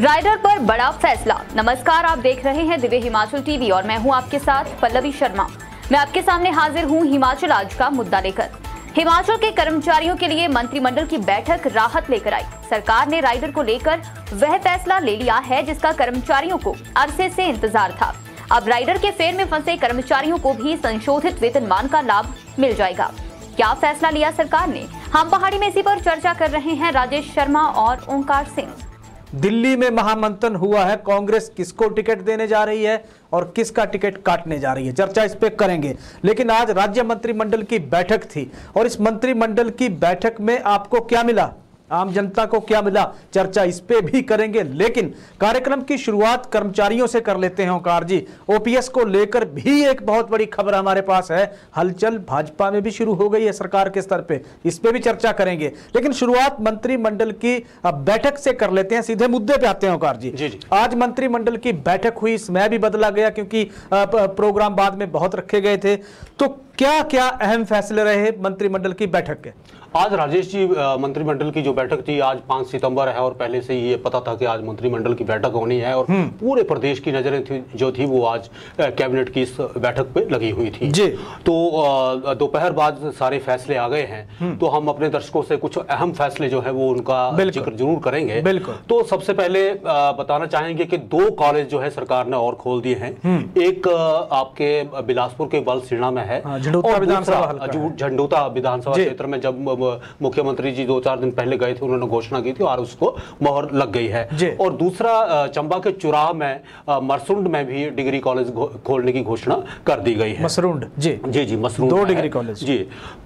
Rider पर बड़ा फैसला। नमस्कार, आप देख रहे हैं दिव्य हिमाचल टीवी और मैं हूं आपके साथ पल्लवी शर्मा। मैं आपके सामने हाजिर हूं हिमाचल आज का मुद्दा लेकर। हिमाचल के कर्मचारियों के लिए मंत्रिमंडल की बैठक राहत लेकर आई। सरकार ने राइडर को लेकर वह फैसला ले लिया है जिसका कर्मचारियों को अरसे से इंतजार था। अब राइडर के फेर में फंसे कर्मचारियों को भी संशोधित वेतनमान का लाभ मिल जाएगा। क्या फैसला लिया सरकार ने? हम पहाड़ी में इसी पर चर्चा कर रहे हैं राजेश शर्मा और ओंकार सिंह। दिल्ली में महामंथन हुआ है, कांग्रेस किसको टिकट देने जा रही है और किसका टिकट काटने जा रही है, चर्चा इस पे करेंगे। लेकिन आज राज्य मंत्रिमंडल की बैठक थी और इस मंत्रिमंडल की बैठक में आपको क्या मिला, आम जनता को क्या मिला, चर्चा इस पे भी करेंगे। लेकिन कार्यक्रम की शुरुआत कर्मचारियों से कर लेते हैं ओंकार जी। ओपीएस को लेकर भी एक बहुत बड़ी खबर हमारे पास है। हलचल भाजपा में भी शुरू हो गई है सरकार के स्तर पे, इस पे भी चर्चा करेंगे। लेकिन शुरुआत मंत्रिमंडल की बैठक से कर लेते हैं, सीधे मुद्दे पे आते हैं ओंकार जी। जी। आज मंत्रिमंडल की बैठक हुई, समय भी बदला गया क्योंकि प्रोग्राम बाद में बहुत रखे गए थे। तो क्या क्या अहम फैसले रहे मंत्रिमंडल की बैठक के? आज राजेश जी, मंत्रिमंडल की जो बैठक थी आज 5 सितंबर है और पहले से ये पता था कि आज मंत्रिमंडल की बैठक होनी है और पूरे प्रदेश की नजरें थी वो आज कैबिनेट की इस बैठक पे लगी हुई थी जी। तो दोपहर बाद सारे फैसले आ गए हैं, तो हम अपने दर्शकों से कुछ अहम फैसले जो है वो उनका जिक्र जरूर करेंगे। बिल्कुल। तो सबसे पहले बताना चाहेंगे कि 2 कॉलेज जो है सरकार ने और खोल दिए हैं। एक आपके बिलासपुर के बलसीणा में है, झंडूता विधानसभा क्षेत्र में जब मुख्यमंत्री जी 2-4 दिन पहले गए थे, उन्होंने घोषणा की थी और उसको मोहर लग गई है। और दूसरा चंबा के चुराह में मसरुंड में भी डिग्री कॉलेज खोलने की घोषणा कर दी गई है। मसरुंड जी जी मसरुंड 2 डिग्री कॉलेज जी।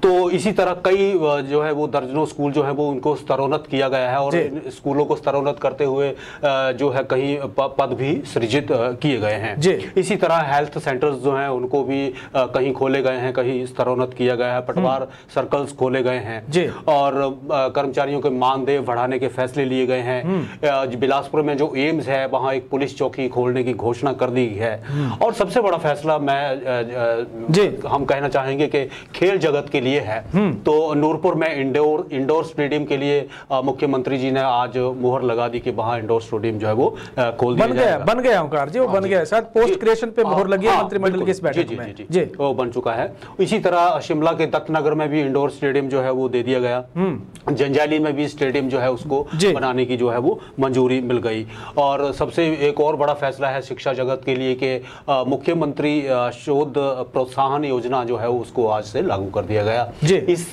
तो इसी तरह कई जो है वो दर्जनों स्कूल जो है वो उनको स्तरोन्नत किया गया है और स्कूलों को स्तरोन्नत करते हुए जो है कहीं पद भी सृजित किए गए हैं। इसी तरह हेल्थ सेंटर्स जो हैं उनको भी कहीं खोले गए हैं, कहीं स्तरोन्नत किया गया है, पटवार सर्कल्स खोले गए हैं और कर्मचारियों के मानदेय बढ़ाने के फैसले लिए गए हैं। बिलासपुर में जो एम्स है वहां एक पुलिस चौकी खोलने की घोषणा कर दी है। और सबसे बड़ा फैसला हम कहना चाहेंगे कि खेल जगत के लिए है। तो नूरपुर में इंडोर स्टेडियम के लिए मुख्यमंत्री जी ने आज मुहर लगा दी कि वहां इंडोर स्टेडियम जो है वो खोल दिया बन गया ओंकार जी, वो बन गया, शायद पोस्ट क्रिएशन पे मुहर लगी है मंत्रिमंडल की इस बैठक में। जी वो बन चुका है। इसी तरह शिमला के दत्तनगर में भी इंडोर स्टेडियम जो है वो दे दिया गया। जंजाली में भी स्टेडियम जो है उसको बनाने की जो है वो मंजूरी मिल गई। और सबसे एक और बड़ा फैसला है शिक्षा जगत के लिए कि मुख्यमंत्री शोध प्रोत्साहन योजना जो है उसको आज से लागू कर दिया गया। इस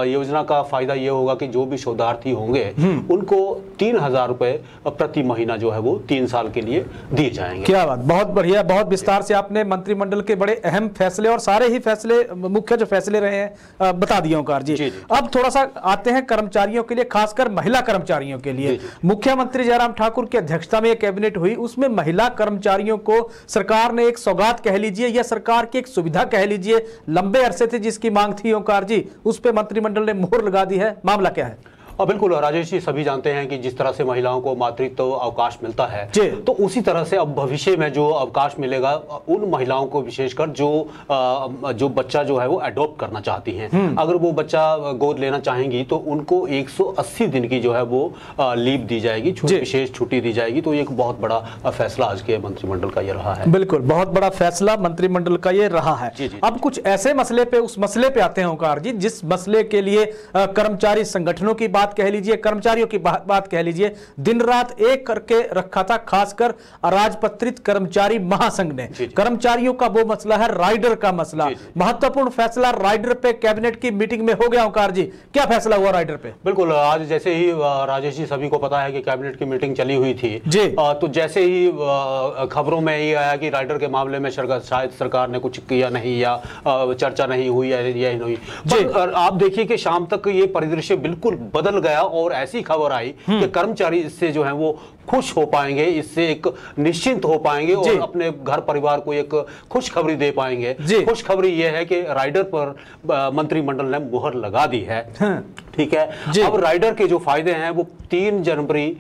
योजना का फायदा ये होगा कि जो भी शोधार्थी होंगे उनको 3,000 रुपए प्रति महीना जो है वो 3 साल के लिए दिए जाएंगे। क्या बात, बहुत बढ़िया, बहुत विस्तार से आपने मंत्रिमंडल के बड़े अहम फैसले और सारे ही फैसले मुख्य जो फैसले रहे हैं बता दिए ओंकार जी। अब थोड़ा सा आते हैं कर्मचारियों के लिए, खासकर महिला कर्मचारियों के लिए। मुख्यमंत्री जयराम ठाकुर की अध्यक्षता में एक कैबिनेट हुई, उसमें महिला कर्मचारियों को सरकार ने एक सौगात कह लीजिए या सरकार की एक सुविधा कह लीजिए, लंबे अरसे से जिसकी मांग थी ओंकार जी, उस पे मंत्रिमंडल ने मुहर लगा दी है। मामला क्या है? बिल्कुल राजेश जी, सभी जानते हैं कि जिस तरह से महिलाओं को मातृत्व अवकाश मिलता है तो उसी तरह से अब भविष्य में जो अवकाश मिलेगा उन महिलाओं को विशेषकर जो बच्चा जो है वो अडॉप्ट करना चाहती हैं, अगर वो बच्चा गोद लेना चाहेंगी तो उनको 180 दिन की जो है वो लीव दी जाएगी, विशेष छुट्टी दी जाएगी। तो एक बहुत बड़ा फैसला आज के मंत्रिमंडल का ये रहा है। बिल्कुल, बहुत बड़ा फैसला मंत्रिमंडल का ये रहा है। अब कुछ ऐसे मसले पे, उस मसले पे आते हैं ओंकार जी जिस मसले के लिए कर्मचारी संगठनों की बात कह लीजिए, कर्मचारियों की बात कह लीजिए, दिन रात एक करके रखा था, खासकर अराजपत्रित कर्मचारी महासंघ ने। कर्मचारियों का वो मसला है राइडर का मसला। महत्वपूर्ण फैसला राइडर पे कैबिनेट की मीटिंग में हो गया ओंकार जी, क्या फैसला हुआ राइडर पे? बिल्कुल, आज जैसे ही राजेश जी सभी को पता है कि कैबिनेट की मीटिंग चली हुई थी तो जैसे ही खबरों में ये आया कि राइडर के मामले में शायद सरकार ने कुछ किया नहीं या चर्चा नहीं हुई या नहीं, पर आप देखिए कि शाम तक ये परिदृश्य बिल्कुल बदल गया और ऐसी खबर आई कि कर्मचारी इससे जो है वो खुश हो पाएंगे, इससे एक निश्चिंत हो पाएंगे और अपने घर परिवार को एक खुशखबरी दे पाएंगे। खुशखबरी यह है कि राइडर पर मंत्रिमंडल ने मुहर लगा दी है। ठीक है। अब राइडर के जो फायदे हैं वो 3 जनवरी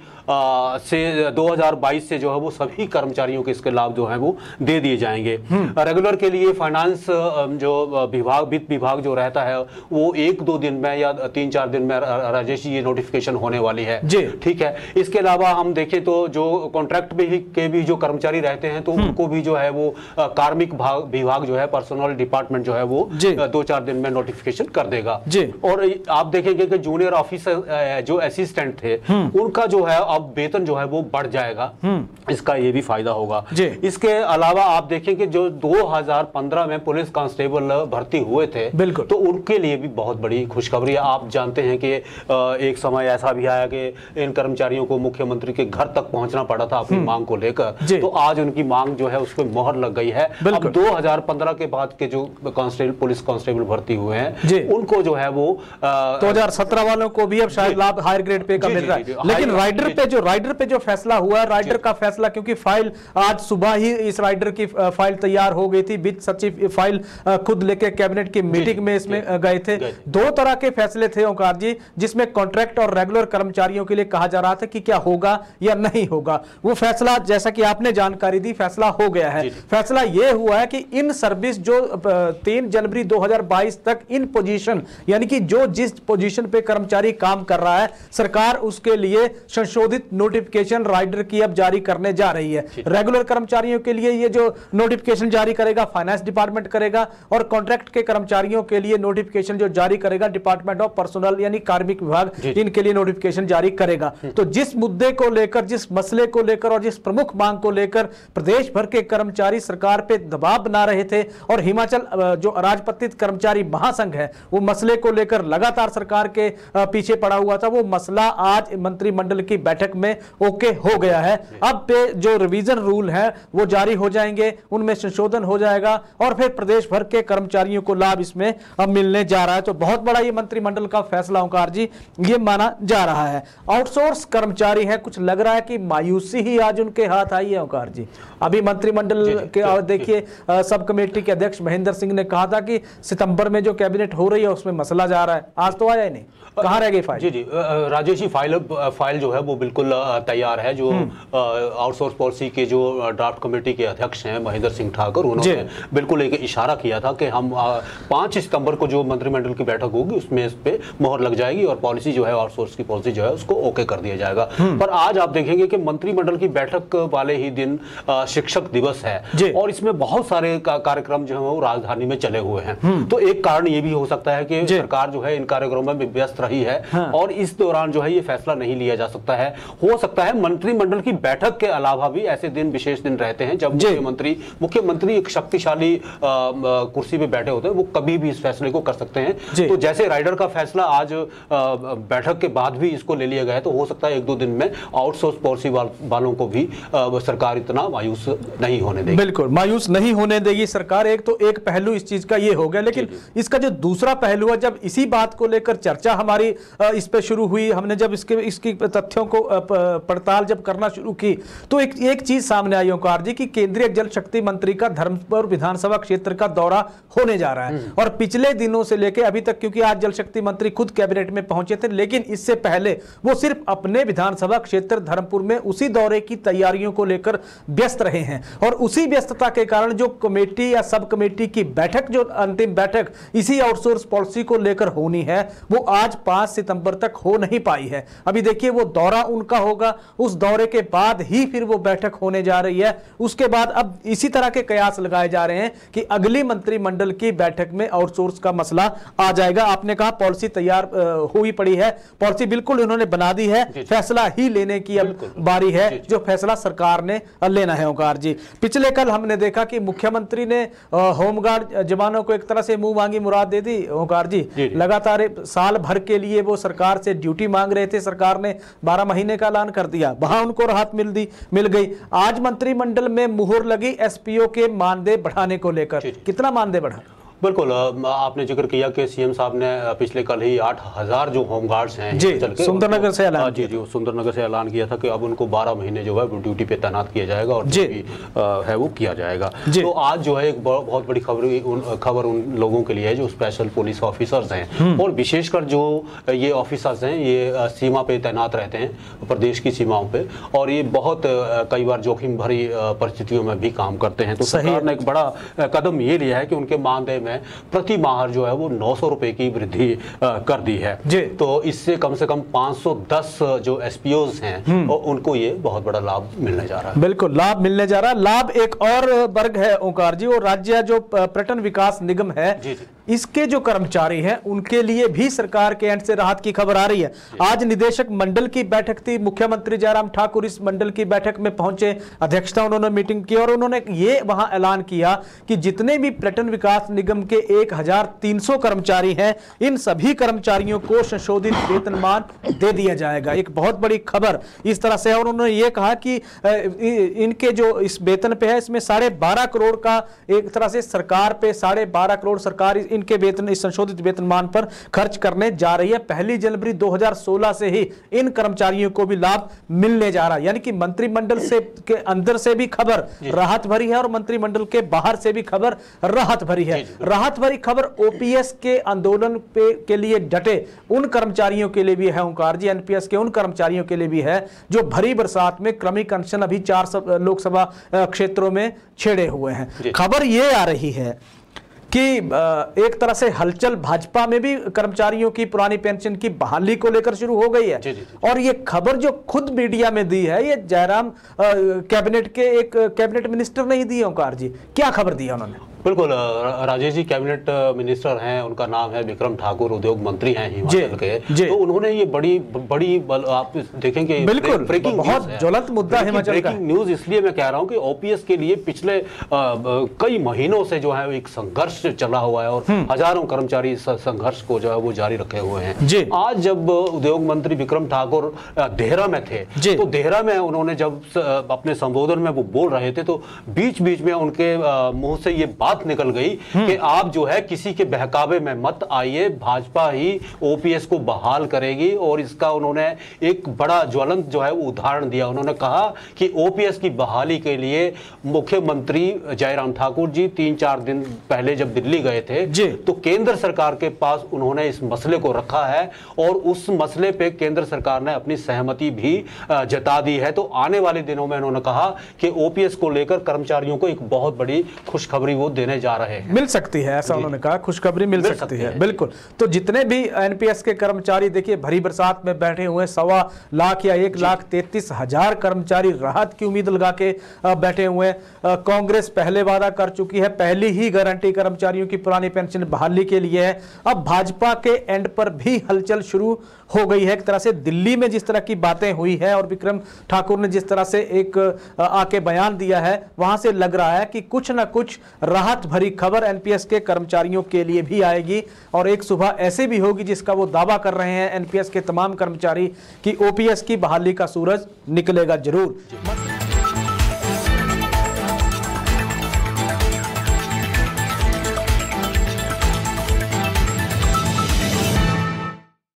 से 2022 से जो है वो सभी कर्मचारियों के इसके लाभ जो है वो दे दिए जाएंगे। रेगुलर के लिए फाइनेंस जो वित्त विभाग जो रहता है वो 1-2 दिन में या 3-4 दिन में राजेश जी ये नोटिफिकेशन होने वाली है, ठीक है। इसके अलावा हम देखें तो जो कॉन्ट्रैक्ट के भी जो कर्मचारी रहते हैं तो उनको भी जो है वो कार्मिक विभाग जो है पर्सनल डिपार्टमेंट जो है वो 2-4 दिन में नोटिफिकेशन कर देगा। और आप देखेंगे कि जूनियर ऑफिसर जो असिस्टेंट थे उनका जो है अब वेतन जो है वो बढ़ जाएगा, इसका ये भी फायदा होगा। इसके अलावा आप देखेंगे जो 2015 में पुलिस कांस्टेबल भर्ती हुए थे तो उनके लिए भी बहुत बड़ी खुशखबरी है। आप जानते हैं कि एक समय ऐसा भी आया कि इन कर्मचारियों को मुख्यमंत्री के घर तक पहुंचना पड़ा था अपनी मांग को लेकर, तो आज उनकी मांग जो है उस पर मोहर लग गई है। अब 2015 के बाद के जो पुलिस कांस्टेबल भर्ती हुए हैं उनको जो है वो 2017 वालों को भी अब शायद लाभ हायर ग्रेड पे का मिल रहा है। लेकिन राइडर पे जो फैसला हुआ, राइडर का फैसला, क्योंकि फाइल आज सुबह ही इस राइडर की फाइल तैयार हो गई थी, वित्त सचिव फाइल खुद लेके कैबिनेट की मीटिंग में इसमें गए थे। 2 तरह के फैसले थे ओंकार जी, जिसमें कॉन्ट्रैक्ट और रेगुलर कर्मचारियों के लिए कहा जा रहा था कि क्या होगा या नहीं होगा। वो फैसला जैसा कि आपने जानकारी दी फैसला हो गया है। फैसला यह हुआ है कि इन सर्विस जो 3 जनवरी 2022 तक इन पोजीशन यानी कि जो जिस पोजीशन पे कर्मचारी काम कर रहा है सरकार उसके लिए संशोधित नोटिफिकेशन राइडर की अब जारी करने जा रही है। रेगुलर कर्मचारियों के लिए ये जो नोटिफिकेशन जारी करेगा फाइनेंस डिपार्टमेंट करेगा और कॉन्ट्रैक्ट के कर्मचारियों के लिए नोटिफिकेशन जो जारी करेगा डिपार्टमेंट ऑफ पर्सनल यानी कार्मिक विभाग इनके लिए नोटिफिकेशन जारी करेगा। तो जिस मुद्दे को लेकर, जिस मसले को लेकर और जिस प्रमुख मांग को लेकर प्रदेश भर के कर्मचारी सरकार पे दबाव बना रहे थे और हिमाचल जो राजपत्रित कर्मचारी महासंघ है वो मसले को लेकर लगातार सरकार के पीछे पड़ा हुआ था, वो मसला आज मंत्रिमंडल की बैठक में ओके हो गया है। अब पे जो रिवीजन रूल है वो जारी हो जाएंगे, उनमें संशोधन हो जाएगा और फिर प्रदेश भर के कर्मचारियों को लाभ इसमें अब मिलने जा रहा है। तो बहुत बड़ा ये मंत्रिमंडल का फैसला ओंकार जी ये माना जा रहा है। आउटसोर्स कर्मचारी है, कुछ लग रहा है कि मायूसी ही आज उनके हाथ आई है ओंकार जी। अभी मंत्रिमंडल के देखिए सब कमेटी के अध्यक्ष महेंद्र सिंह ने कहा था कि सितंबर में जो कैबिनेट हो रही है उसमें मसला जा रहा है, आज तो आया ही नहीं, कहां रह गई फाइल? जी राजेश जी, फाइल जो है वो बिल्कुल तैयार है। जो आउटसोर्स पॉलिसी के जो ड्राफ्ट कमेटी के अध्यक्ष हैं महेंद्र सिंह ठाकुर, उन्होंने बिल्कुल एक इशारा किया था कि हम 5 सितंबर को जो मंत्रिमंडल की बैठक होगी उसमें इस पे मोहर लग जाएगी और पॉलिसी जो है आउटसोर्स की पॉलिसी जो है उसको ओके कर दिया जाएगा। पर आज आप देखेंगे कि मंत्रिमंडल की बैठक वाले ही दिन शिक्षक दिवस है और इसमें बहुत सारे कार्यक्रम जो है वो राजधानी में चले हुए हैं। तो एक कारण ये भी हो सकता है कि सरकार जो है इन कार्यक्रमों में व्यस्त रही है और इस दौरान जो है ये फैसला नहीं लिया जा सकता है। हो सकता है मंत्रिमंडल की बैठक के अलावा भी ऐसे दिन, विशेष दिन रहते हैं जब मुख्यमंत्री एक शक्तिशाली कुर्सी पे बैठे होते हैं, वो कभी भी इस फैसले को कर सकते हैं। तो जैसे राइडर का फैसला आज बैठक के बाद भी इसको ले लिया गया है, तो हो सकता है 1-2 दिन में आउटसोर्स पॉलिसी वालों को भी सरकार इतना मायूस नहीं होने देगी। बिल्कुल मायूस नहीं होने देगी सरकार। एक पहलू इस चीज का ये हो गया, लेकिन इसका जो दूसरा पहलू है, जब इसी बात को लेकर चर्चा हमारी इस पे शुरू हुई, हमने जब इसकी तथ्यों को पड़ताल जब करना शुरू की तो एक चीज सामने आई ओंकार जी कि केंद्रीय जल शक्ति मंत्री का धर्मपुर विधानसभा क्षेत्र का दौरा होने जा रहा है और पिछले दिनों से लेकर अभी तक, क्योंकि आज जल शक्ति मंत्री खुद कैबिनेट में पहुंचे थे, लेकिन इससे पहले वो सिर्फ अपने विधानसभा क्षेत्र धर्मपुर में उसी दौरे की तैयारियों को लेकर व्यस्त रहे हैं और उसी व्यस्तता के कारण जो कमेटी या सब कमेटी की बैठक, जो अंतिम बैठक इसी आउटसोर्स पॉलिसी को लेकर होनी है, वो आज 5 सितंबर तक हो नहीं पाई है। अभी देखिए वो दौरा उनका होगा, उस दौरे के बाद ही फिर वो बैठक होने जा रही है। उसके बाद अब इसी तरह के कयास लगाए जा रहे हैं कि अगली मंत्रिमंडल की बैठक में आउटसोर्स का मसला आ जाएगा। आपने कहा पॉलिसी तैयार हुई पड़ी है, पॉलिसी बिल्कुल उन्होंने बना दी है, फैसला ही लेने की अब बारी है, जो फैसला सरकार ने लेना है ओंकार जी। पिछले कल हमने देखा कि मुख्यमंत्री ने होमगार्ड जवानों को एक तरह से मुंह मांगी मुराद दे दी ओंकार जी। लगातार साल भर के लिए वो सरकार से ड्यूटी मांग रहे थे, सरकार ने 12 महीने का ऐलान कर दिया, वहां उनको राहत मिल गई। आज मंत्रिमंडल में मुहर लगी एसपीओ के मानदेय बढ़ाने को लेकर। कितना मानदेय बढ़ा? बिल्कुल, आपने जिक्र किया कि सीएम साहब ने पिछले कल ही 8,000 जो होमगार्ड्स हैं सुंदरनगर से ऐलान जी सुंदरनगर से ऐलान किया था कि अब उनको 12 महीने जो है वो ड्यूटी पे तैनात किया जाएगा और जो भी है वो किया जाएगा। तो आज जो है एक बहुत बड़ी खबर उन लोगों के लिए है जो स्पेशल पुलिस ऑफिसर्स हैं और विशेषकर जो ये ऑफिसर्स हैं ये सीमा पे तैनात रहते हैं प्रदेश की सीमाओं पे और ये बहुत कई बार जोखिम भरी परिस्थितियों में भी काम करते हैं। तो सरकार ने एक बड़ा कदम ये लिया है कि उनके मानदेय में प्रति माह जो है वो 900 रुपए की वृद्धि कर दी है। तो इससे कम से कम 510 जो एसपीओज हैं और उनको ये बहुत बड़ा लाभ मिलने जा रहा है। बिल्कुल लाभ मिलने जा रहा है। लाभ एक और वर्ग है ओंकार जी, और राज्य जो पर्यटन विकास निगम है इसके जो कर्मचारी हैं उनके लिए भी सरकार के एंड से राहत की खबर आ रही है। आज निदेशक मंडल की बैठक थी, मुख्यमंत्री जयराम ठाकुर इस मंडल की बैठक में पहुंचे, अध्यक्षता उन्होंने मीटिंग की और उन्होंने ये वहां ऐलान किया कि जितने भी पर्यटन विकास निगम के 1300 कर्मचारी हैं इन सभी कर्मचारियों को संशोधित वेतनमान दे दिया जाएगा। एक बहुत बड़ी खबर इस तरह से। और उन्होंने ये कहा कि इनके जो इस वेतन पे है इसमें 12.5 करोड़ का एक तरह से सरकार पे 12.5 करोड़ सरकार इनके वेतन इस संशोधित वेतनमान पर खर्च करने जा रही है। 1 जनवरी 2016 से ही इन कर्मचारियों को भी लाभ मिलने जा रहा है। यानी कि मंत्रिमंडल से के अंदर से भी खबर राहत भरी है और मंत्रिमंडल के बाहर से भी खबर राहत भरी है। राहत भरी खबर ओपीएस के आंदोलन पे के लिए डटे उन कर्मचारियों के लिए भी है ओंकार जी, एनपीएस के उन कर्मचारियों के लिए भी है जो भरी बरसात में क्रमिक अनशन अभी 4 लोकसभा क्षेत्रों में छेड़े हुए हैं। खबर यह आ रही है कि एक तरह से हलचल भाजपा में भी कर्मचारियों की पुरानी पेंशन की बहाली को लेकर शुरू हो गई है। और ये खबर जो खुद मीडिया में दी है ये जयराम कैबिनेट के एक कैबिनेट मिनिस्टर ने ही दी है ओंकार जी। क्या खबर दी है उन्होंने? बिल्कुल, राजेश जी कैबिनेट मिनिस्टर हैं, उनका नाम है विक्रम ठाकुर, उद्योग मंत्री हैं हिमाचल के। तो उन्होंने ये बड़ी आप देखेंगे बिल्कुल ब्रेकिंग बहुत ज्वलंत मुद्दा हिमाचल का। ब्रेकिंग न्यूज इसलिए मैं कह रहा हूं कि ओपीएस के लिए पिछले कई महीनों से जो है एक संघर्ष चला हुआ है और हजारों कर्मचारी इस संघर्ष को जो है वो जारी रखे हुए हैं। आज जब उद्योग मंत्री विक्रम ठाकुर देहरा में थे तो देहरा में उन्होंने जब अपने संबोधन में वो बोल रहे थे तो बीच बीच में उनके मुंह से ये बात निकल गई कि आप जो है किसी के बहकावे में मत आइए, भाजपा ही ओपीएस को बहाल करेगी। और इसका उन्होंने एक बड़ा ज्वलंत जो है वो उदाहरण दिया। उन्होंने कहा कि ओपीएस की बहाली के लिए मुख्यमंत्री जयराम ठाकुर जी 3-4 दिन पहले जब दिल्ली गए थे तो केंद्र सरकार के पास उन्होंने इस मसले को रखा है और उस मसले पे केंद्र सरकार ने अपनी सहमति भी जता दी है। तो आने वाले दिनों में उन्होंने कहा कि ओपीएस को लेकर कर्मचारियों को एक बहुत बड़ी खुशखबरी वो देने जा रहे हैं। मिल सकती है ऐसा उन्होंने कहा, खुशखबरी मिल सकती है। बिल्कुल। तो जितने भी एनपीएस के कर्मचारी देखिए भरी बरसात में बैठे हुए 1.25 लाख या 1,33,000 कर्मचारी राहत की उम्मीद लगा के बैठे हुए। कांग्रेस पहले वादा कर चुकी है, पहली ही गारंटी कर्मचारियों की पुरानी पेंशन बहाली के लिए है। अब भाजपा के एंड पर भी हलचल शुरू हो गई है। एक तरह से दिल्ली में जिस तरह की बातें हुई है और विक्रम ठाकुर ने जिस तरह से एक आके बयान दिया है वहां से लग रहा है कि कुछ ना कुछ राहत भरी खबर एनपीएस के कर्मचारियों के लिए भी आएगी। और एक सुबह ऐसे भी होगी जिसका वो दावा कर रहे हैं एनपीएस के तमाम कर्मचारी कि ओपीएस की बहाली का सूरज निकलेगा जरूर।